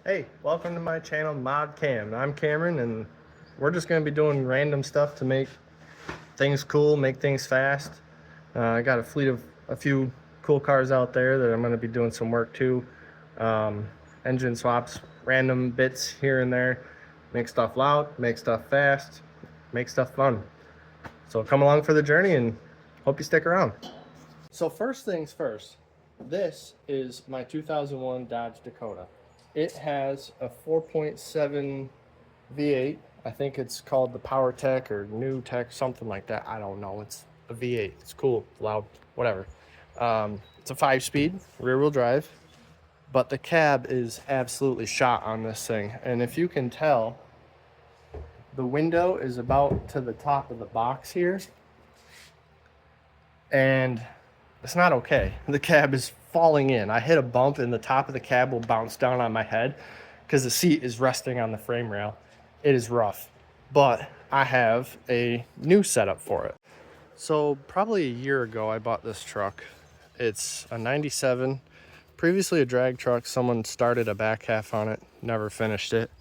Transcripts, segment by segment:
Hey, welcome to my channel, Mod Cam. I'm Cameron, and we're just going to be doing random stuff to make things cool, make things fast. I got a fleet of a few cool cars out there that I'm going to be doing some work to. Engine swaps, random bits here and there. Make stuff loud, make stuff fast, make stuff fun. So come along for the journey and hope you stick around. So first things first, this is my 2001 Dodge Dakota. It has a 4.7 V8. I think it's called the Power Tech or New Tech, something like that. I don't know. It's a V8. It's cool, loud, whatever. It's a 5-speed rear-wheel drive, but the cab is absolutely shot on this thing. And if you can tell, the window is about to the top of the box here, and it's not okay. The cab is falling in. I hit a bump and the top of the cab will bounce down on my head because the seat is resting on the frame rail. It is rough, but I have a new setup for it. So probably a year ago, I bought this truck. It's a 97, previously a drag truck. Someone started a back half on it, never finished it.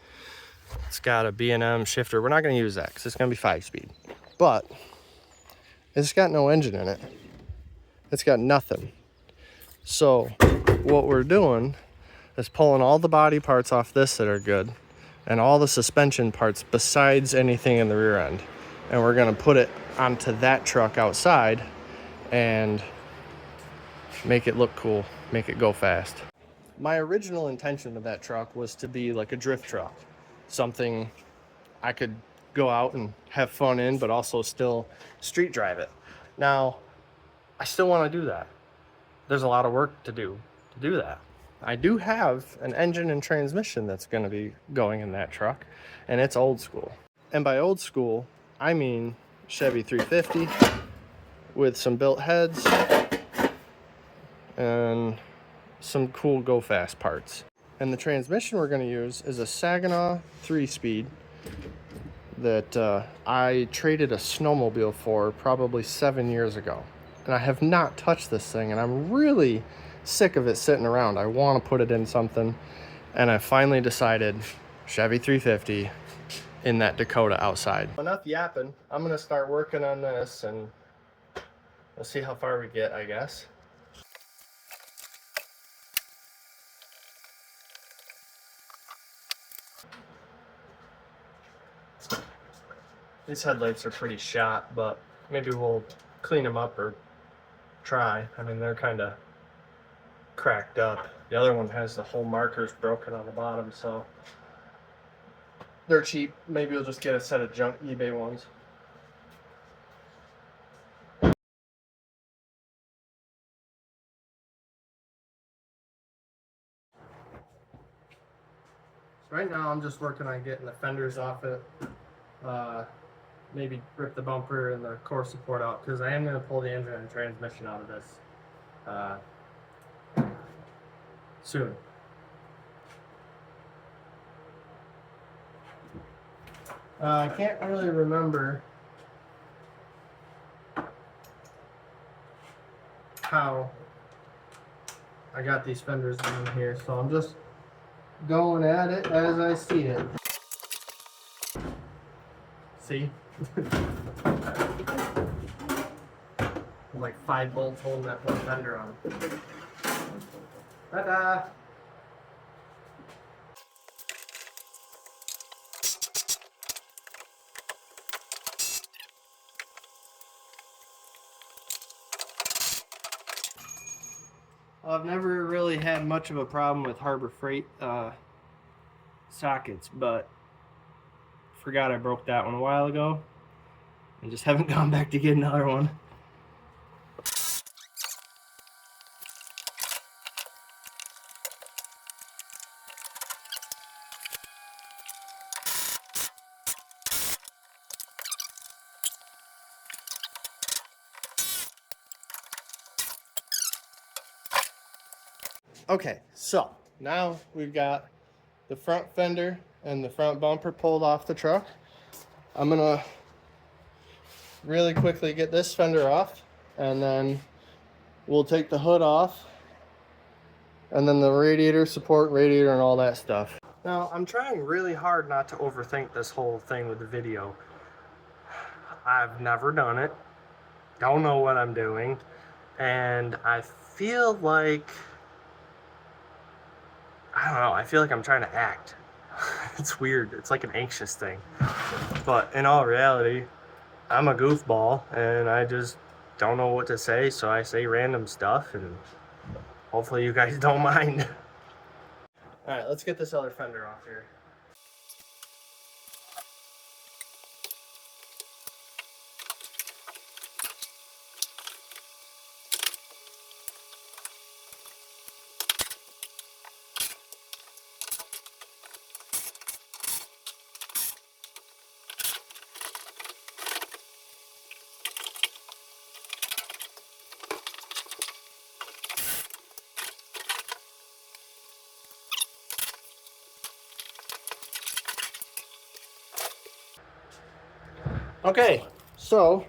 It's got a B&M shifter. We're not gonna use that because it's gonna be 5-speed, but it's got no engine in it. It's got nothing. So what we're doing is pulling all the body parts off this that are good and all the suspension parts besides anything in the rear end. And we're gonna put it onto that truck outside and make it look cool, make it go fast. My original intention of that truck was to be like a drift truck, something I could go out and have fun in, but also still street drive it. Now, I still wanna do that. There's a lot of work to do that. I do have an engine and transmission that's going to be going in that truck, and it's old school. And by old school, I mean Chevy 350 with some built heads and some cool go fast parts. And the transmission we're going to use is a Saginaw 3-speed that I traded a snowmobile for probably 7 years ago. And I have not touched this thing, and I'm really sick of it sitting around. I want to put it in something, and I finally decided Chevy 350 in that Dakota outside. Enough yapping. I'm gonna start working on this, and we'll see how far we get, I guess. These headlights are pretty shot, but maybe we'll clean them up or try. I mean, they're kind of cracked up. The other one has the whole markers broken on the bottom, so they're cheap. Maybe we'll just get a set of junk eBay ones. Right now I'm just working on getting the fenders off it. Maybe rip the bumper and the core support out, because I am going to pull the engine and transmission out of this soon. I can't really remember how I got these fenders in here, so I'm just going at it as I see it. See? Like 5 bolts holding that one fender on. Ta-da! I've never really had much of a problem with Harbor Freight sockets, but forgot I broke that one a while ago and just haven't gone back to get another one. Okay, so now we've got the front fender and the front bumper pulled off the truck. I'm gonna really quickly get this fender off, and then we'll take the hood off and then the radiator support, radiator, and all that stuff. Now, I'm trying really hard not to overthink this whole thing with the video. I've never done it, don't know what I'm doing, and I feel like, I don't know, I feel like I'm trying to act. It's weird, it's like an anxious thing. But in all reality, I'm a goofball, and I just don't know what to say, so I say random stuff, and hopefully you guys don't mind. Alright, let's get this other fender off here. Okay, so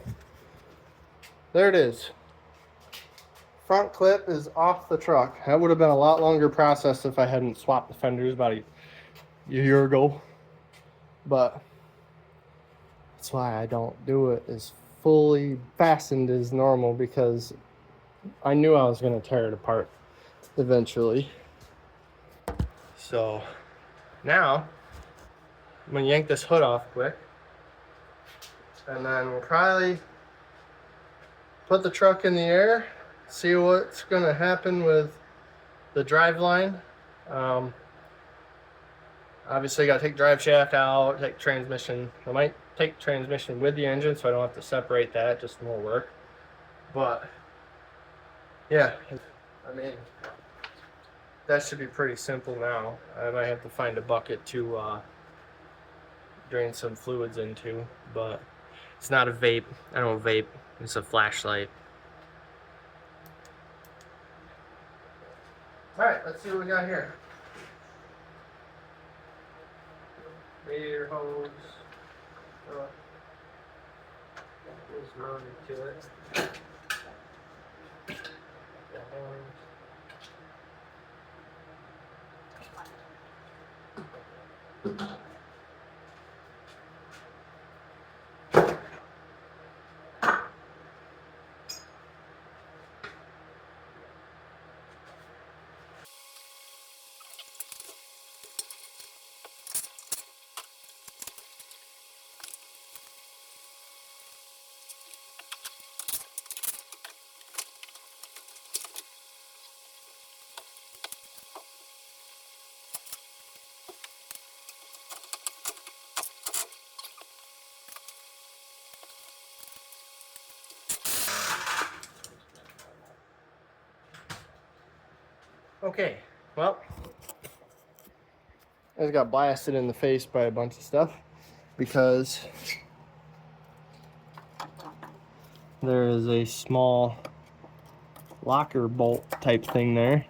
there it is. Front clip is off the truck. That would have been a lot longer process if I hadn't swapped the fenders about a year ago. But that's why I don't do it as fully fastened as normal, because I knew I was going to tear it apart eventually. So now I'm going to yank this hood off quick. And then we'll probably put the truck in the air, see what's going to happen with the drive line. Obviously, got to take drive shaft out, take transmission. I might take transmission with the engine so I don't have to separate that, just more work. But yeah, I mean, that should be pretty simple now. I might have to find a bucket to drain some fluids into, but it's not a vape. I don't vape. It's a flashlight. Alright, let's see what we got here. Radiator hose. Is mounted to it. Okay, well, I just got blasted in the face by a bunch of stuff because there is a small locker bolt type thing there,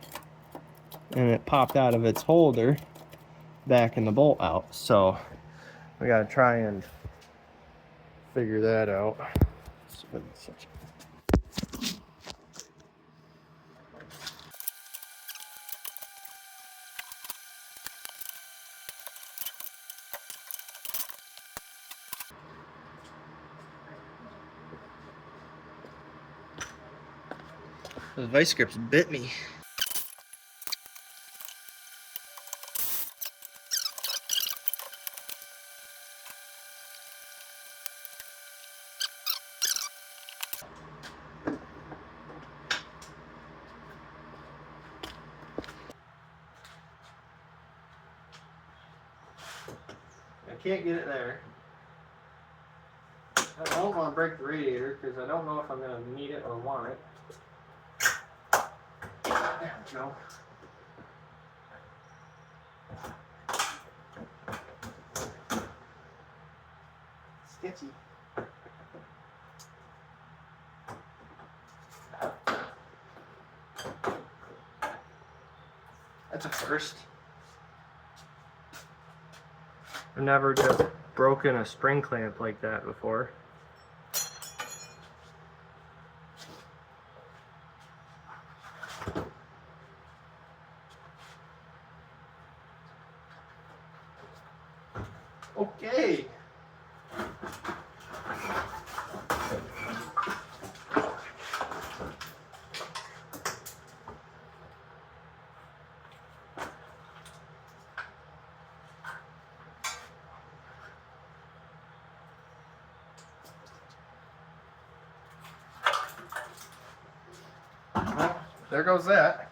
and it popped out of its holder back in the bolt out. So we gotta try and figure that out. Those vice grips bit me. I can't get it there. I don't want to break the radiator because I don't know if I'm going to need it or want it. There we go. Sketchy. That's a first. I've never just broken a spring clamp like that before. Okay. Well, there goes that.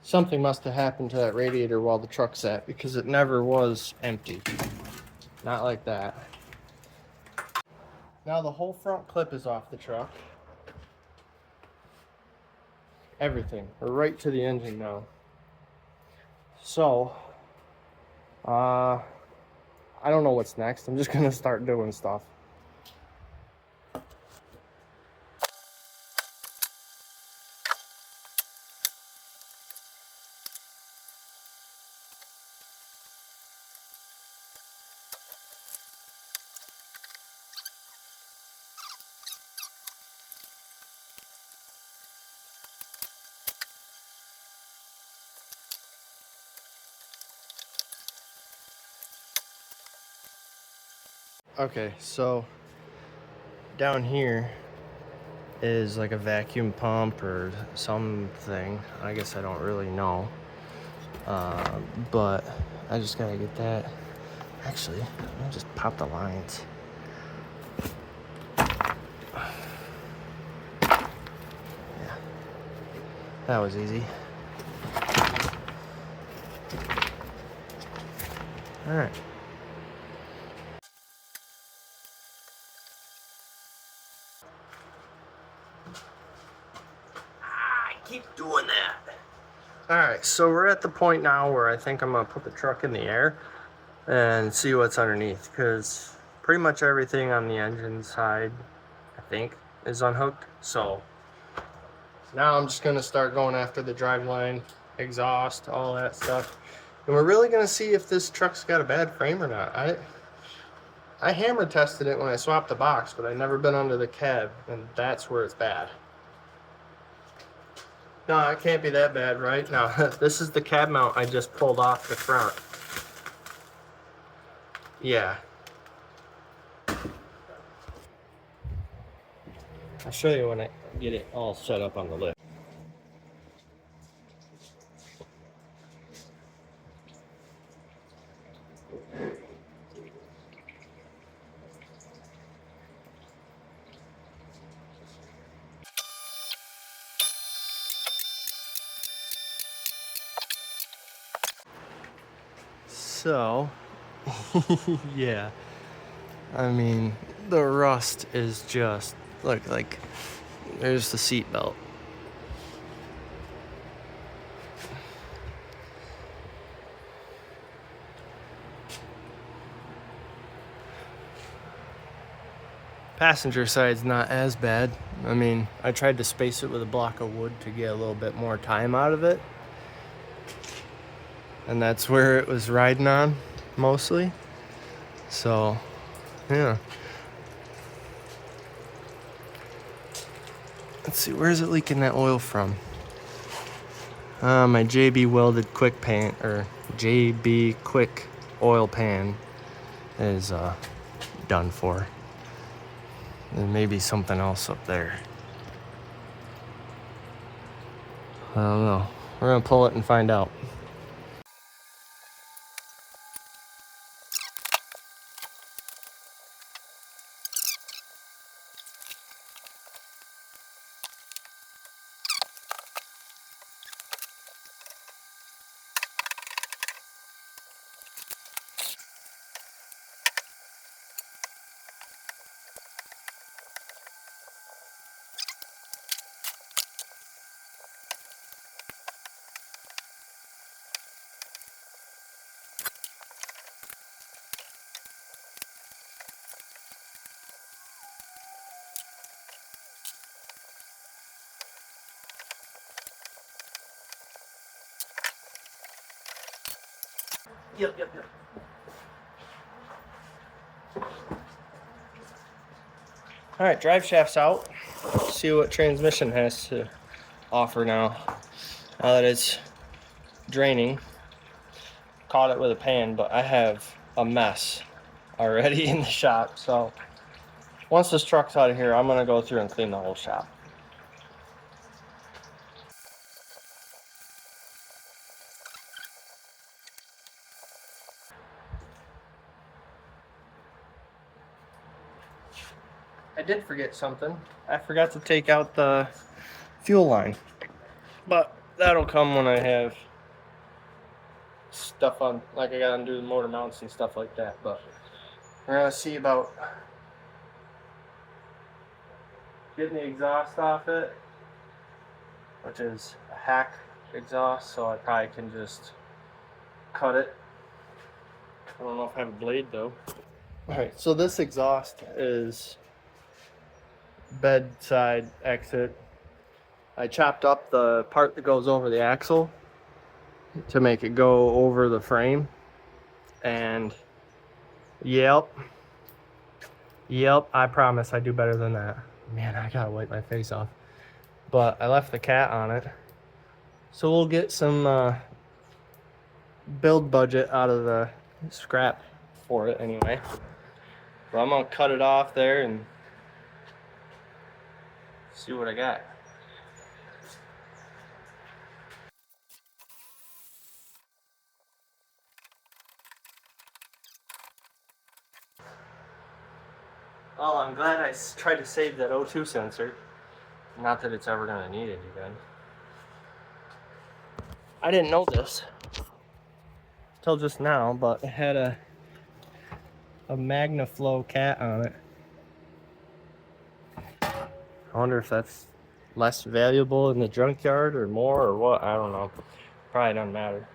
Something must have happened to that radiator while the truck sat, because it never was empty. Not like that. Now the whole front clip is off the truck. Everything. We're right to the engine now. So, I don't know what's next. I'm just gonna start doing stuff. Okay, so down here is like a vacuum pump or something. I guess I don't really know. But I just gotta get that. Actually, let me just pop the lines. Yeah, that was easy. All right. I keep doing that. All right, so we're at the point now where I think I'm gonna put the truck in the air and see what's underneath, because pretty much everything on the engine side, I think, is unhooked. So now I'm just gonna start going after the driveline, exhaust, all that stuff. And we're really gonna see if this truck's got a bad frame or not. I hammer tested it when I swapped the box, but I've never been under the cab, and that's where it's bad. No, it can't be that bad, right? Now, this is the cab mount I just pulled off the front. Yeah. I'll show you when I get it all set up on the lift. So, yeah, I mean, the rust is just, look, like, there's the seat belt. Passenger side's not as bad. I mean, I tried to space it with a block of wood to get a little bit more time out of it. And that's where it was riding on, mostly. So, yeah. Let's see, where is it leaking that oil from? My JB welded quick pan, or JB quick oil pan is done for. There may be something else up there. I don't know. We're gonna pull it and find out. Yep. All right, drive shaft's out. See what transmission has to offer now. Now that it's draining. caught it with a pan, but I have a mess already in the shop. So once this truck's out of here, I'm gonna go through and clean the whole shop. I did forget something. I forgot to take out the fuel line, but that'll come when I have stuff on, like I gotta do the motor mounts and stuff like that. But we're gonna see about getting the exhaust off it, which is a hack exhaust, so I probably can just cut it. I don't know if I have a blade though. Alright, so this exhaust is bedside exit. I chopped up the part that goes over the axle to make it go over the frame. And yep, I promise I do better than that. Man, I gotta wipe my face off. But I left the cat on it. So we'll get some build budget out of the scrap for it anyway. But I'm gonna cut it off there and see what I got. Oh, I'm glad I tried to save that O2 sensor. Not that it's ever gonna need it again. I didn't know this till just now, but it had a MagnaFlow cat on it. I wonder if that's less valuable in the junkyard or more or what. I don't know. Probably doesn't matter.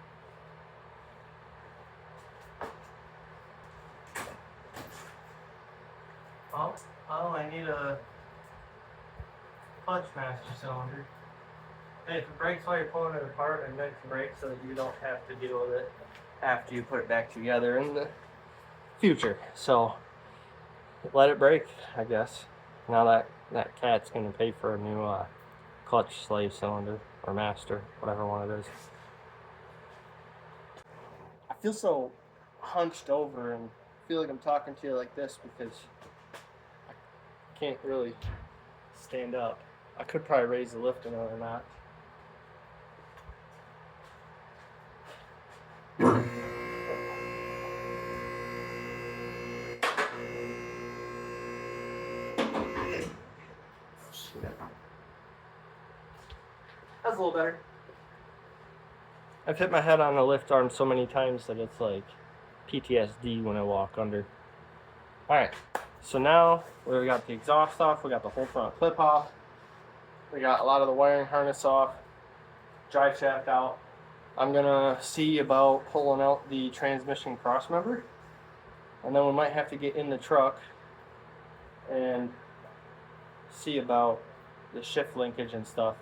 Oh, I need a clutch master cylinder. Hey, if it breaks while you're pulling it apart, it makes it break so that you don't have to deal with it after you put it back together in the future. So let it break, I guess. Now that cat's gonna pay for a new clutch slave cylinder or master, whatever one it is. I feel so hunched over and feel like I'm talking to you like this because I can't really stand up. I could probably raise the lift another notch. That's a little better. I've hit my head on the lift arm so many times that it's like PTSD when I walk under. Alright, so now we got the exhaust off, we got the whole front clip off, we got a lot of the wiring harness off, drive shaft out. I'm gonna see about pulling out the transmission cross member, and then we might have to get in the truck and see about the shift linkage and stuff.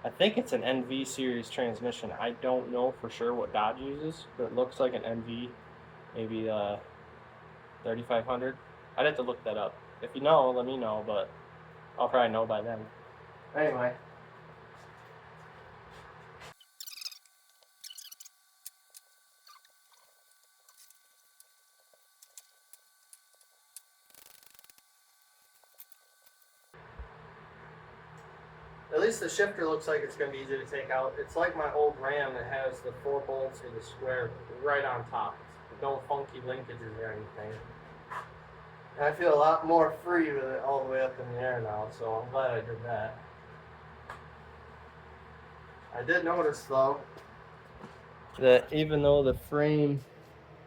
I think it's an NV series transmission. I don't know for sure what Dodge uses, but it looks like an NV, maybe 3500. I'd have to look that up. If you know, let me know, but I'll probably know by then. Anyway. At least the shifter looks like it's going to be easy to take out. It's like my old Ram that has the 4 bolts with the square right on top. No funky linkages or anything. And I feel a lot more free with it all the way up in the air now, so I'm glad I did that. I did notice though that even though the frame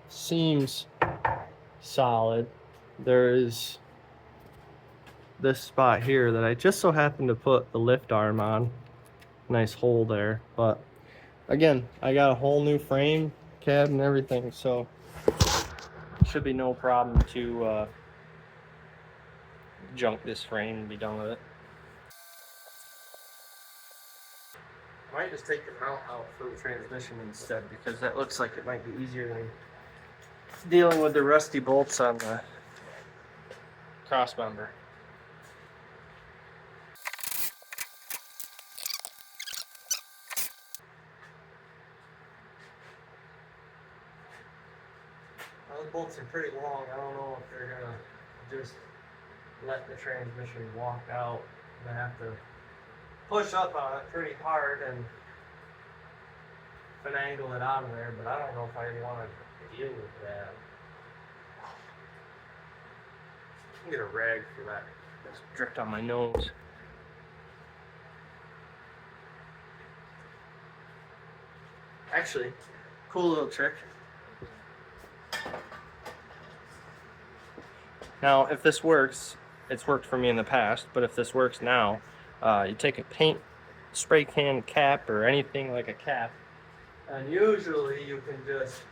seems solid, there is this spot here that I just so happened to put the lift arm on. Nice hole there, but again, I got a whole new frame, cab and everything, so should be no problem to junk this frame and be done with it. I might just take the mount out for the transmission instead, because that looks like it might be easier than dealing with the rusty bolts on the cross member. those bolts are pretty long. I don't know if they're gonna just let the transmission walk out. I'm gonna have to push up on it pretty hard and finagle it out of there, but I don't know if I want to deal with that. I can get a rag for that. It's dripped on my nose. Actually, cool little trick. Now, if this works, it's worked for me in the past, but if this works now, you take a paint spray can cap or anything like a cap, and usually you can just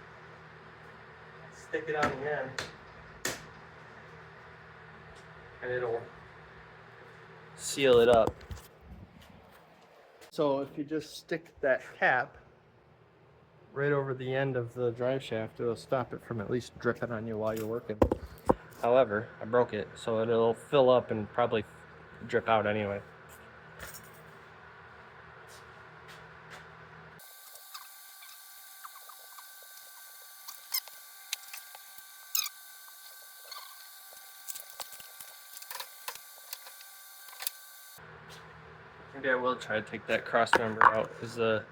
stick it on the end and it'll seal it up. So if you just stick that cap right over the end of the drive shaft, it'll stop it from at least dripping on you while you're working. However, I broke it, so it'll fill up and probably drip out anyway. Maybe I will try to take that cross member out, because the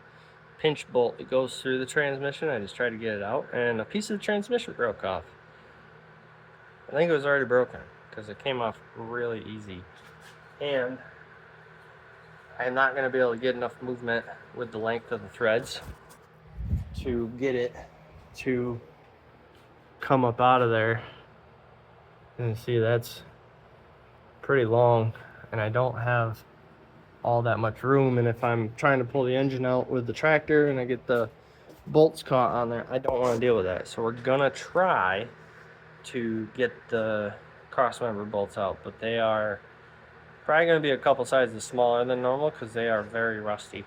pinch bolt, it goes through the transmission. I just tried to get it out, and a piece of the transmission broke off. I think it was already broken, because it came off really easy. And I'm not going to be able to get enough movement with the length of the threads to get it to come up out of there. And see, that's pretty long, and I don't have all that much room. And if I'm trying to pull the engine out with the tractor and I get the bolts caught on there, I don't want to deal with that. So we're gonna try to get the cross member bolts out, but they are probably going to be a couple sizes smaller than normal because they are very rusty.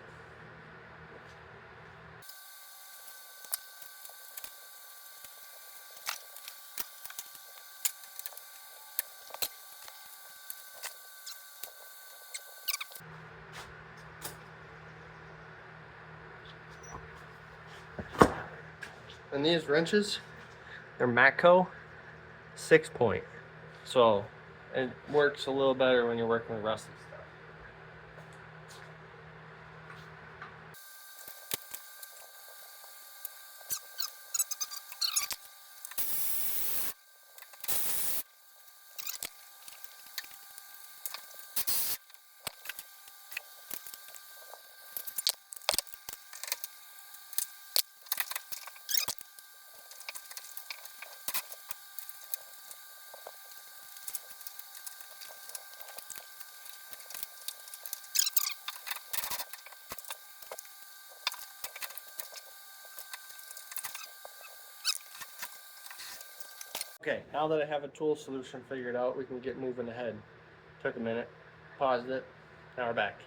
And these wrenches, they're Matco 6-point. So it works a little better when you're working with rusty stuff. Okay, now that I have a tool solution figured out, we can get moving ahead. Took a minute, paused it, now we're back.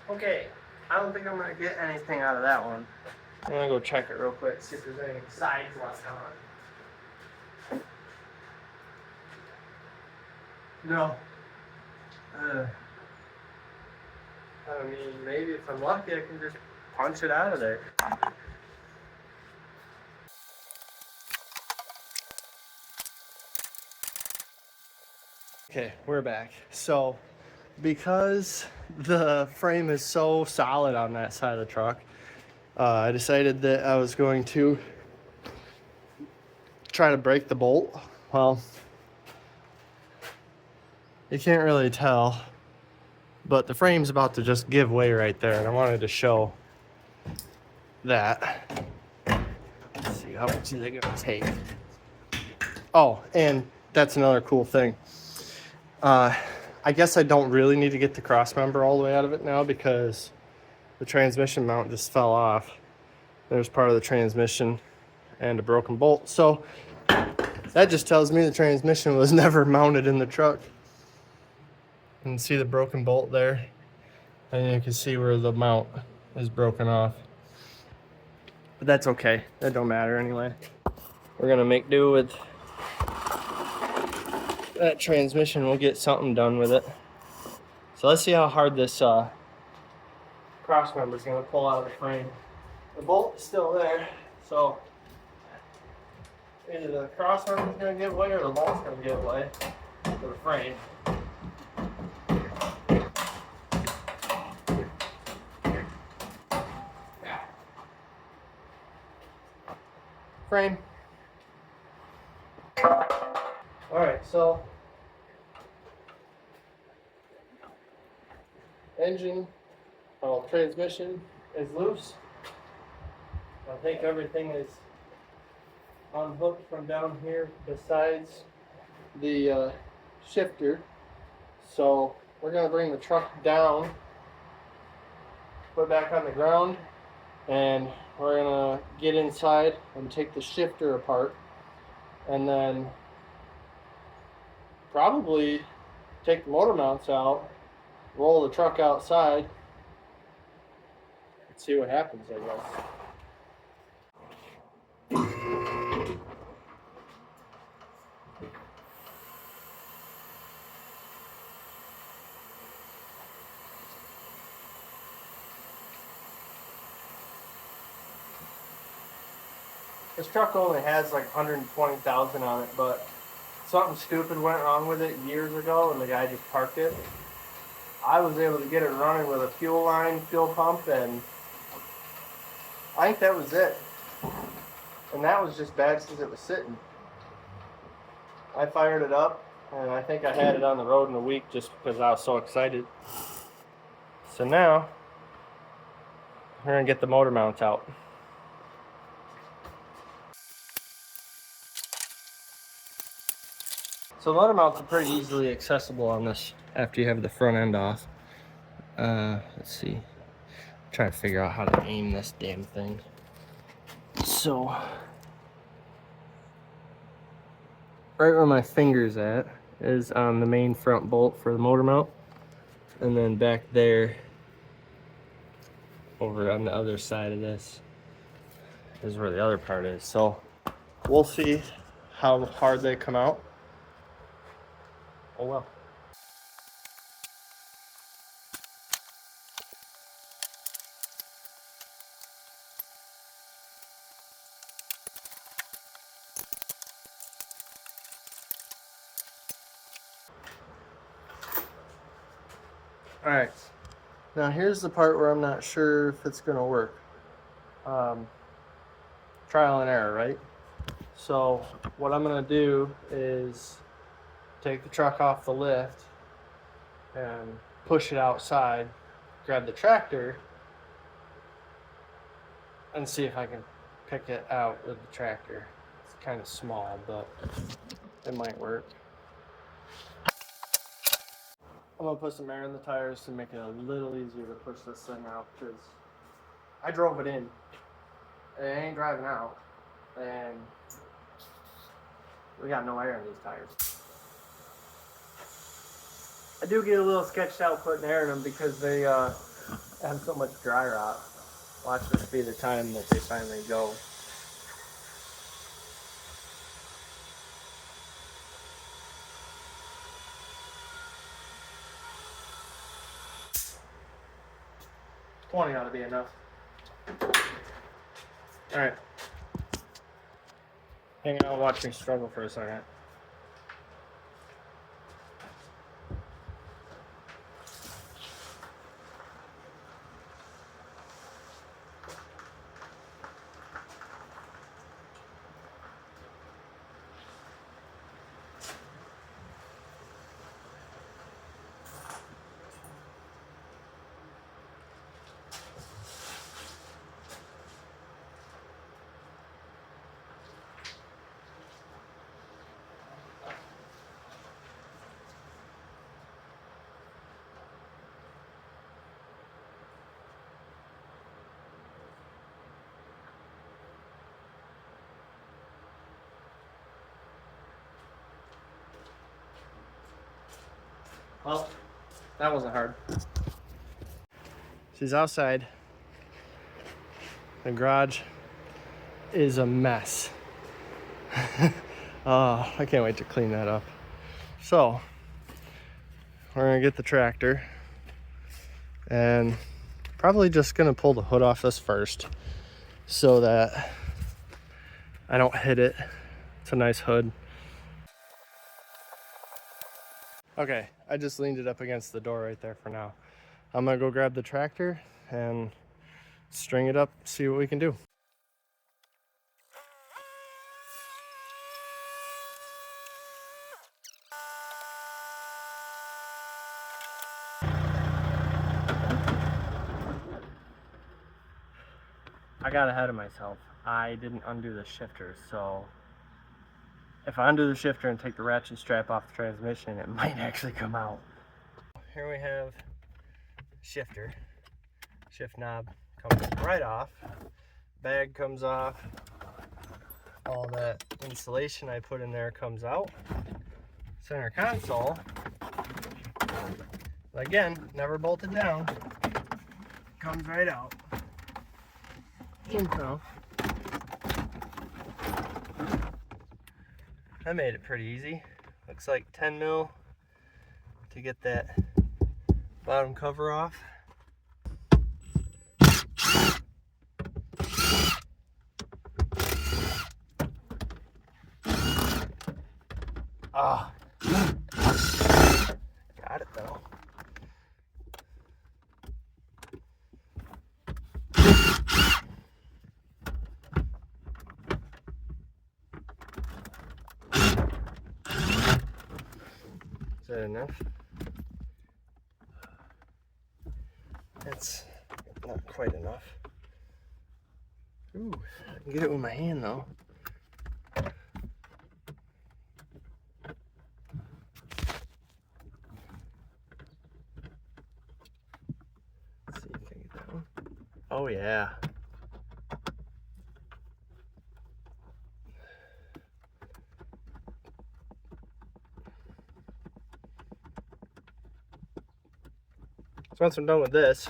Okay, I don't think I'm going to get anything out of that one. I'm going to go check it real quick, see if there's any sides left on. No. I mean, maybe if I'm lucky, I can just punch it out of there. Okay, we're back. So, because the frame is so solid on that side of the truck, I decided that I was going to try to break the bolt. Well, you can't really tell, but the frame's about to just give way right there, and I wanted to show that. Let's see, how much is it gonna take? Oh, and that's another cool thing. I guess I don't really need to get the cross member all the way out of it now, because the transmission mount just fell off. There's part of the transmission and a broken bolt. So that just tells me the transmission was never mounted in the truck. You can see the broken bolt there, and you can see where the mount is broken off. But that's okay. That don't matter anyway. We're gonna make do with that transmission. We'll get something done with it. So let's see how hard this cross member is gonna pull out of the frame. The bolt is still there, so either the cross member is gonna give way or the bolt's gonna give way to the frame. Frame. All right, so engine, transmission is loose. I think everything is unhooked from down here besides the shifter. So we're gonna bring the truck down, put it back on the ground, and we're gonna get inside and take the shifter apart, and then probably take the motor mounts out, roll the truck outside, and see what happens, I guess. This truck only has like 120,000 on it, but something stupid went wrong with it years ago and the guy just parked it. I was able to get it running with a fuel line, fuel pump, and I think that was it. And that was just bad since it was sitting. I fired it up, and I think I had it on the road in a week just because I was so excited. So now, we're gonna get the motor mounts out. So the motor mounts are pretty easily accessible on this after you have the front end off. Let's see. I'm trying to figure out how to aim this damn thing. So, right where my finger's at is on the main front bolt for the motor mount. And then back there, over on the other side of this, is where the other part is. So, we'll see how hard they come out. Oh well. All right, now here's the part where I'm not sure if it's gonna work. Trial and error, right? So what I'm gonna do is take the truck off the lift and push it outside, grab the tractor, and see if I can pick it out with the tractor. It's kind of small, but it might work. I'm gonna put some air in the tires to make it a little easier to push this thing out, because I drove it in. It ain't driving out, and we got no air in these tires. I do get a little sketched out putting air in them because they have so much dry rot. Watch this be the time that they finally go. $20 ought to be enough. Alright. Hang out, watch me struggle for a second. Well, that wasn't hard. She's outside. The garage is a mess. I can't wait to clean that up. So, we're gonna get the tractor and probably just gonna pull the hood off this first so that I don't hit it. It's a nice hood. Okay, I just leaned it up against the door right there for now. I'm gonna go grab the tractor and string it up, see what we can do. I got ahead of myself. I didn't undo the shifter, so if I undo the shifter and take the ratchet strap off the transmission, it might actually come out. Here we have shifter. Shift knob comes right off. Bag comes off. All that insulation I put in there comes out. Center console, again, never bolted down, comes right out. So, I made it pretty easy. Looks like 10 mil to get that bottom cover off. Ah, got it though. Is that enough? That's not quite enough. Ooh, I can get it with my hand though. Let's see if I can get that one. Oh yeah. So once I'm done with this,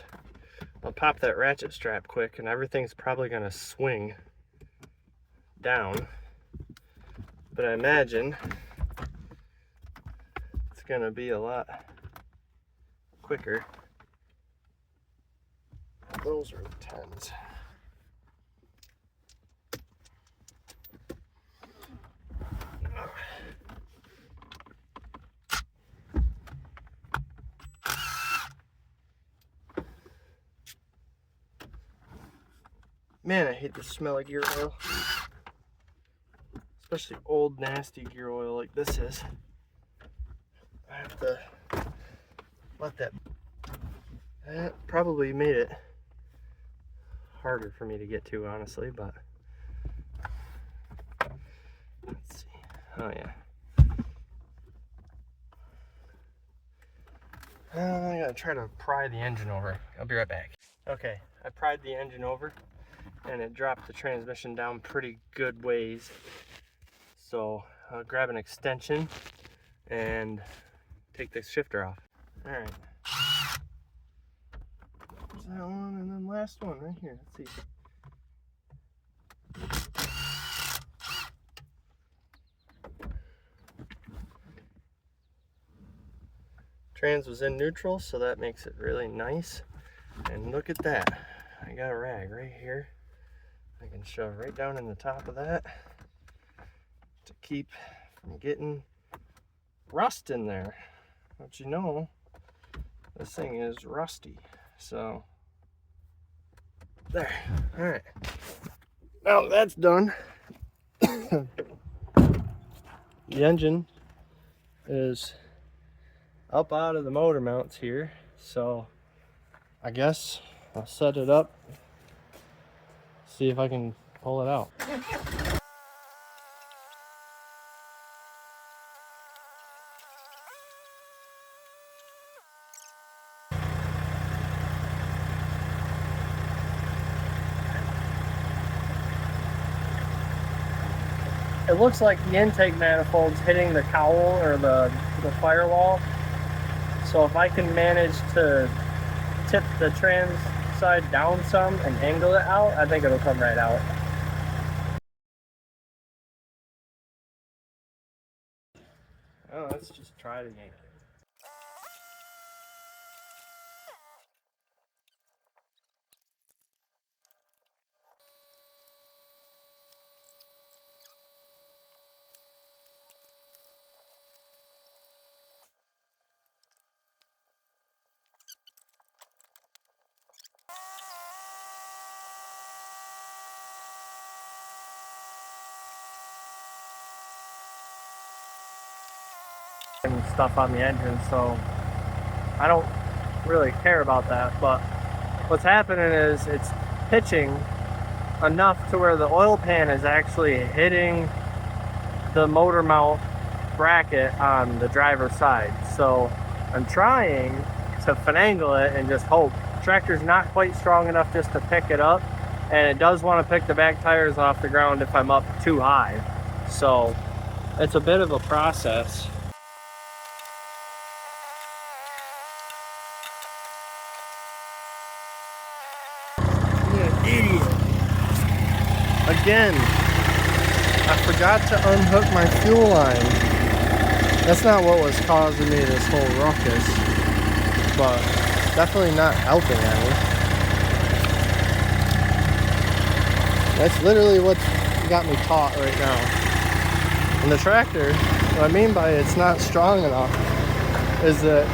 I'll pop that ratchet strap quick and everything's probably gonna swing down. But I imagine it's gonna be a lot quicker. Those are 10s. Man, I hate the smell of gear oil. Especially old, nasty gear oil like this is. I have to let that probably made it harder for me to get to, honestly, but let's see. Oh yeah. I gotta try to pry the engine over. I'll be right back. Okay, I pried the engine over and it dropped the transmission down pretty good ways. So I'll grab an extension and take this shifter off. All right. There's that one and then last one right here. Let's see. Trans was in neutral, so that makes it really nice. And look at that. I got a rag right here. I can shove right down in the top of that to keep from getting rust in there. But you know, this thing is rusty. So, there. All right. Now that's done. The engine is up out of the motor mounts here, so I guess I'll set it up, see if I can pull it out. It looks like the intake manifold's hitting the cowl or the firewall. So if I can manage to tip the trans side down some and angle it out, I think it'll come right out. Oh, let's just try to yank it. And stuff on the engine, so I don't really care about that. But what's happening is it's pitching enough to where the oil pan is actually hitting the motor mount bracket on the driver's side. So I'm trying to finagle it and just hope. The tractor's not quite strong enough just to pick it up, and it does want to pick the back tires off the ground if I'm up too high. So it's a bit of a process. Idiot. Again, I forgot to unhook my fuel line. That's not what was causing me this whole ruckus, but definitely not helping any. That's literally what got me caught right now. And the tractor, what I mean by it's not strong enough is that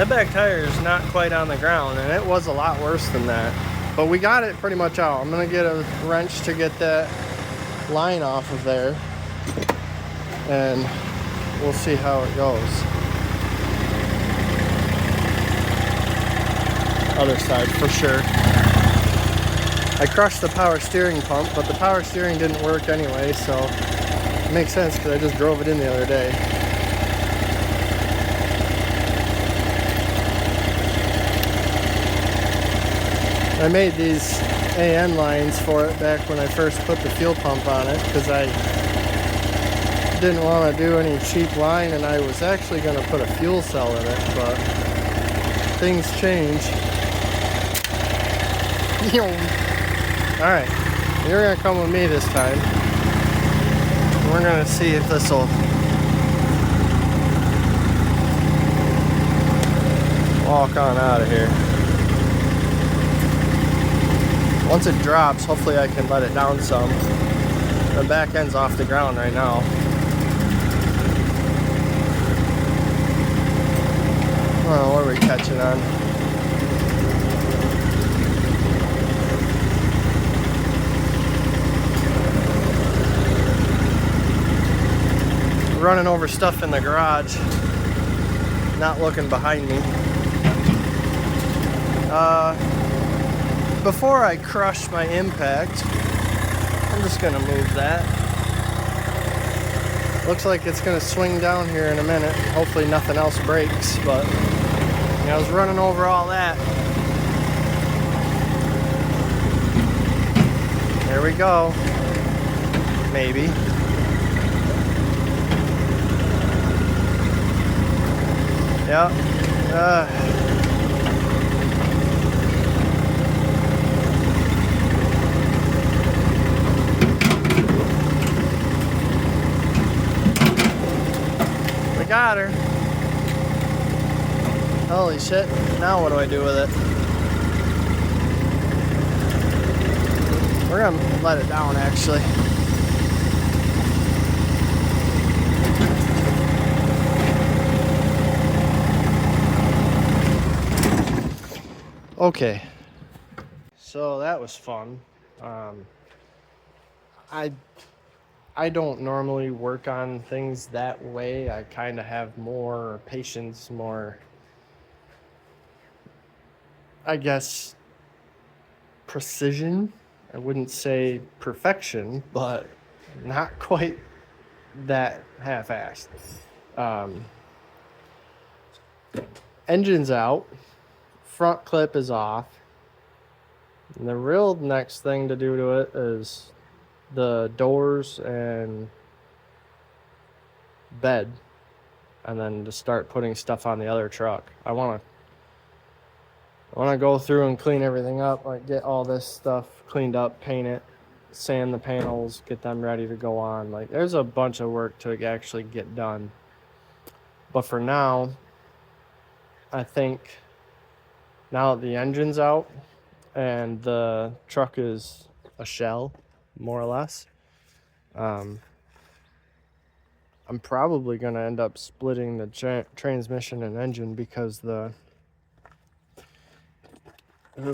back tire is not quite on the ground, and it was a lot worse than that. But we got it pretty much out. I'm gonna get a wrench to get that line off of there, and we'll see how it goes. Other side for sure. I crushed the power steering pump, but the power steering didn't work anyway, so it makes sense because I just drove it in the other day. I made these AN lines for it back when I first put the fuel pump on it because I didn't want to do any cheap line, and I was actually going to put a fuel cell in it, but things change. Alright, you're going to come with me this time. We're going to see if this will walk on out of here. Once it drops, hopefully I can let it down some. The back end's off the ground right now. Oh, what are we catching on? Running over stuff in the garage, not looking behind me. Before I crush my impact, I'm just gonna move that. Looks like it's gonna swing down here in a minute. Hopefully nothing else breaks, but I was running over all that. There we go. Maybe. Yep. We got her. Holy shit. Now what do I do with it? We're gonna let it down actually. Okay, so that was fun. I don't normally work on things that way. I kind of have more patience, more, I guess, precision. I wouldn't say perfection, but not quite that half-assed. Engine's out. Front clip is off. And the real next thing to do to it is the doors and bed. and then to start putting stuff on the other truck. I want to go through and clean everything up, like get all this stuff cleaned up, paint it, sand the panels, get them ready to go on. Like there's a bunch of work to actually get done. But for now, I think now that the engine's out and the truck is a shell, more or less, I'm probably going to end up splitting the transmission and engine, because I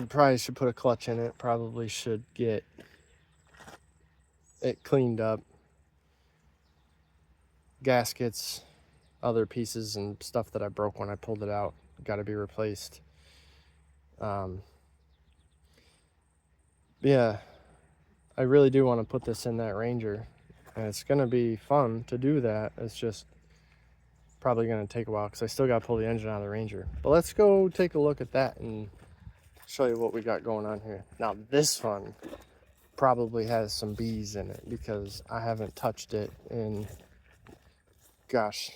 probably should put a clutch in it. Probably should get it cleaned up. Gaskets, other pieces and stuff that I broke when I pulled it out, got to be replaced. Yeah, I really do want to put this in that Ranger, and it's going to be fun to do that. It's just probably going to take a while because I still got to pull the engine out of the Ranger. But let's go take a look at that and show you what we got going on here. Now this one probably has some bees in it because I haven't touched it in, gosh,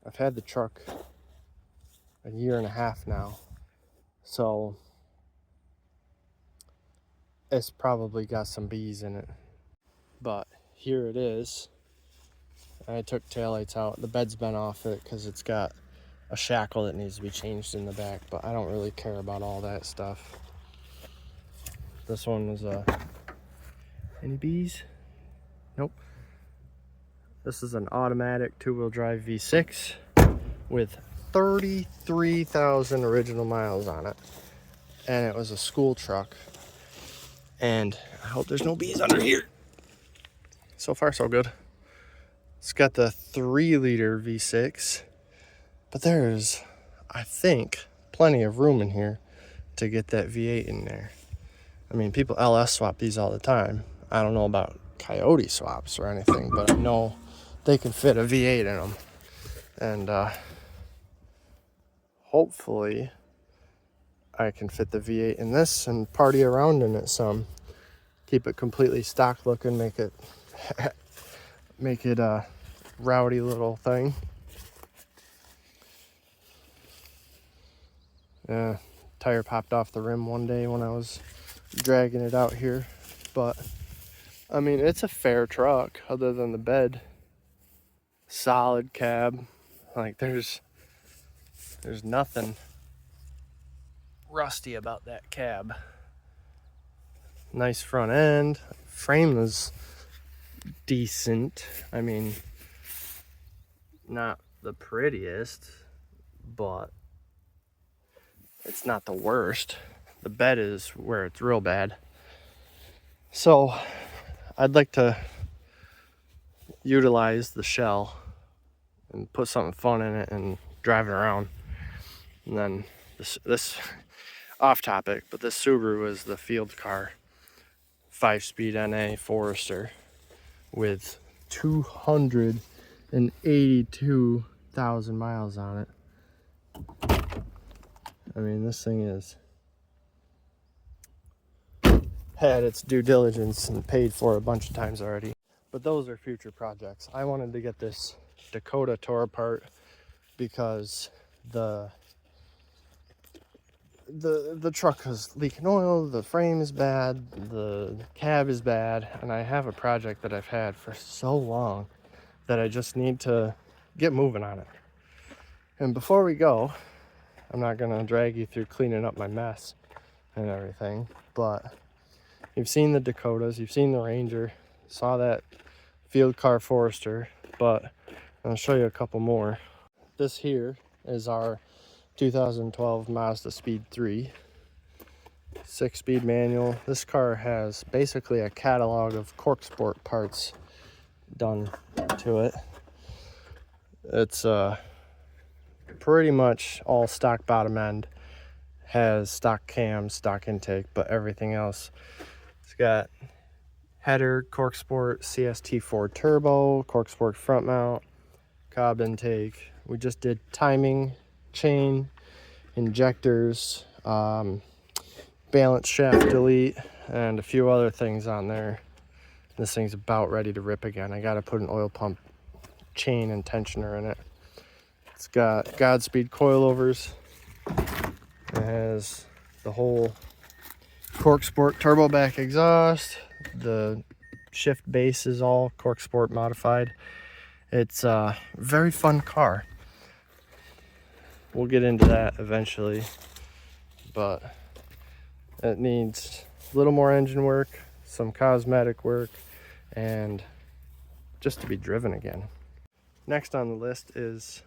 I've had the truck a year and a half now, so it's probably got some bees in it. But here it is. I took taillights out. The bed's been off it because it's got a shackle that needs to be changed in the back, but I don't really care about all that stuff. This one was any bees? Nope. This is an automatic 2-wheel drive V6 with 33,000 original miles on it, and it was a school truck. And I hope there's no bees under here. So far so good. It's got the 3-liter V6, but there's, I think, plenty of room in here to get that V8 in there. I mean, people LS swap these all the time. I don't know about Coyote swaps or anything, but I know they can fit a V8 in them. And hopefully I can fit the V8 in this and party around in it some. Keep it completely stock looking, make it a rowdy little thing. Yeah, tire popped off the rim one day when I was dragging it out here, but I mean, it's a fair truck other than the bed. Solid cab, like there's nothing rusty about that cab. Nice front end. Frame is decent. I mean, not the prettiest, but it's not the worst. The bed is where it's real bad. So I'd like to utilize the shell and put something fun in it and drive it around. And then this off topic, but this Subaru is the field car. 5-speed NA Forester with 282,000 miles on it. I mean, this thing is had its due diligence and paid for a bunch of times already. But those are future projects. I wanted to get this Dakota tore apart because the truck is leaking oil, the frame is bad, the cab is bad, and I have a project that I've had for so long that I just need to get moving on it. And before we go, I'm not gonna drag you through cleaning up my mess and everything, but you've seen the Dakotas, you've seen the Ranger, saw that field car Forester, but I'll show you a couple more. This here is our 2012 Mazda Speed 3, 6-speed manual. This car has basically a catalog of cork sport parts done to it. It's pretty much all stock bottom end, has stock cams, stock intake, but everything else, it's got header, cork sport, CST4 turbo, cork sport front mount, cob intake. We just did timing chain, injectors, balance shaft delete, and a few other things on there. This thing's about ready to rip again. I gotta put an oil pump chain and tensioner in it. It's got Godspeed coilovers. It has the whole Cork Sport turbo back exhaust. The shift base is all Cork Sport modified. It's a very fun car. We'll get into that eventually, but it needs a little more engine work, some cosmetic work, and just to be driven again. Next on the list is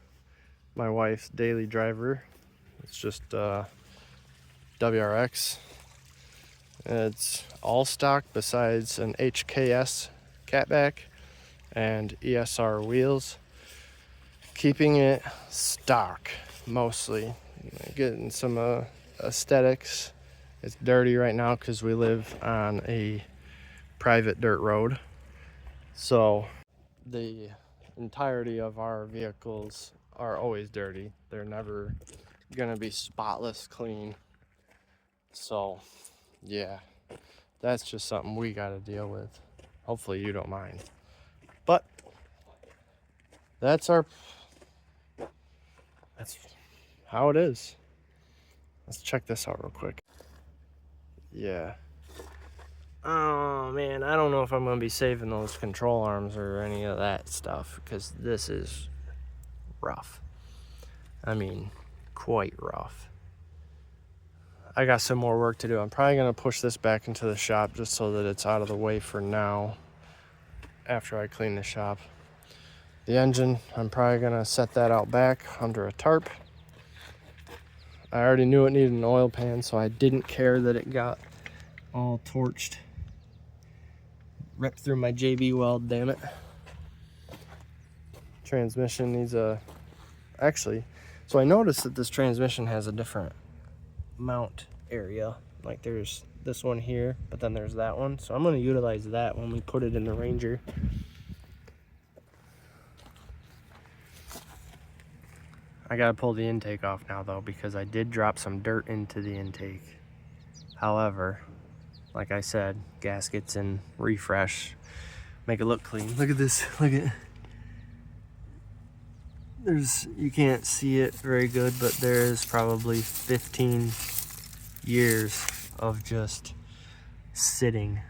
my wife's daily driver. It's just WRX. It's all stock besides an HKS catback and ESR wheels. Keeping it stock mostly. Getting some aesthetics. It's dirty right now because we live on a private dirt road. So the entirety of our vehicles are always dirty. They're never gonna be spotless clean. So yeah, that's just something we gotta deal with. Hopefully you don't mind. But that's how it is. Let's check this out real quick. Yeah. Oh man, I don't know if I'm gonna be saving those control arms or any of that stuff because this is rough. I mean, quite rough. I got some more work to do. I'm probably gonna push this back into the shop just so that it's out of the way for now after I clean the shop. The engine, I'm probably gonna set that out back under a tarp. I already knew it needed an oil pan, so I didn't care that it got all torched. Ripped through my JB weld, damn it. Transmission needs actually, so I noticed that this transmission has a different mount area. Like there's this one here, but then there's that one. So I'm gonna utilize that when we put it in the Ranger. I gotta pull the intake off now though, because I did drop some dirt into the intake. However, like I said, gaskets and refresh make it look clean. Look at this, look at, you can't see it very good, but there is probably 15 years of just sitting.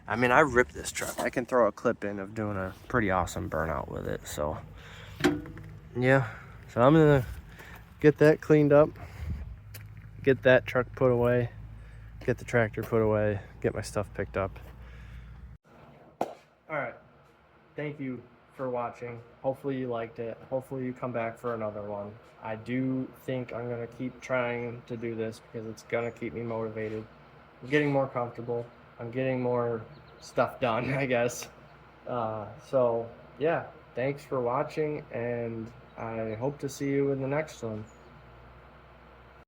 I mean, I ripped this truck. I can throw a clip in of doing a pretty awesome burnout with it. So yeah, so I'm gonna get that cleaned up, get that truck put away, get the tractor put away, get my stuff picked up. All right, thank you for watching. Hopefully you liked it. Hopefully you come back for another one. I do think I'm gonna keep trying to do this because it's gonna keep me motivated. I'm getting more comfortable. I'm getting more stuff done, I guess. So yeah, thanks for watching, and I hope to see you in the next one.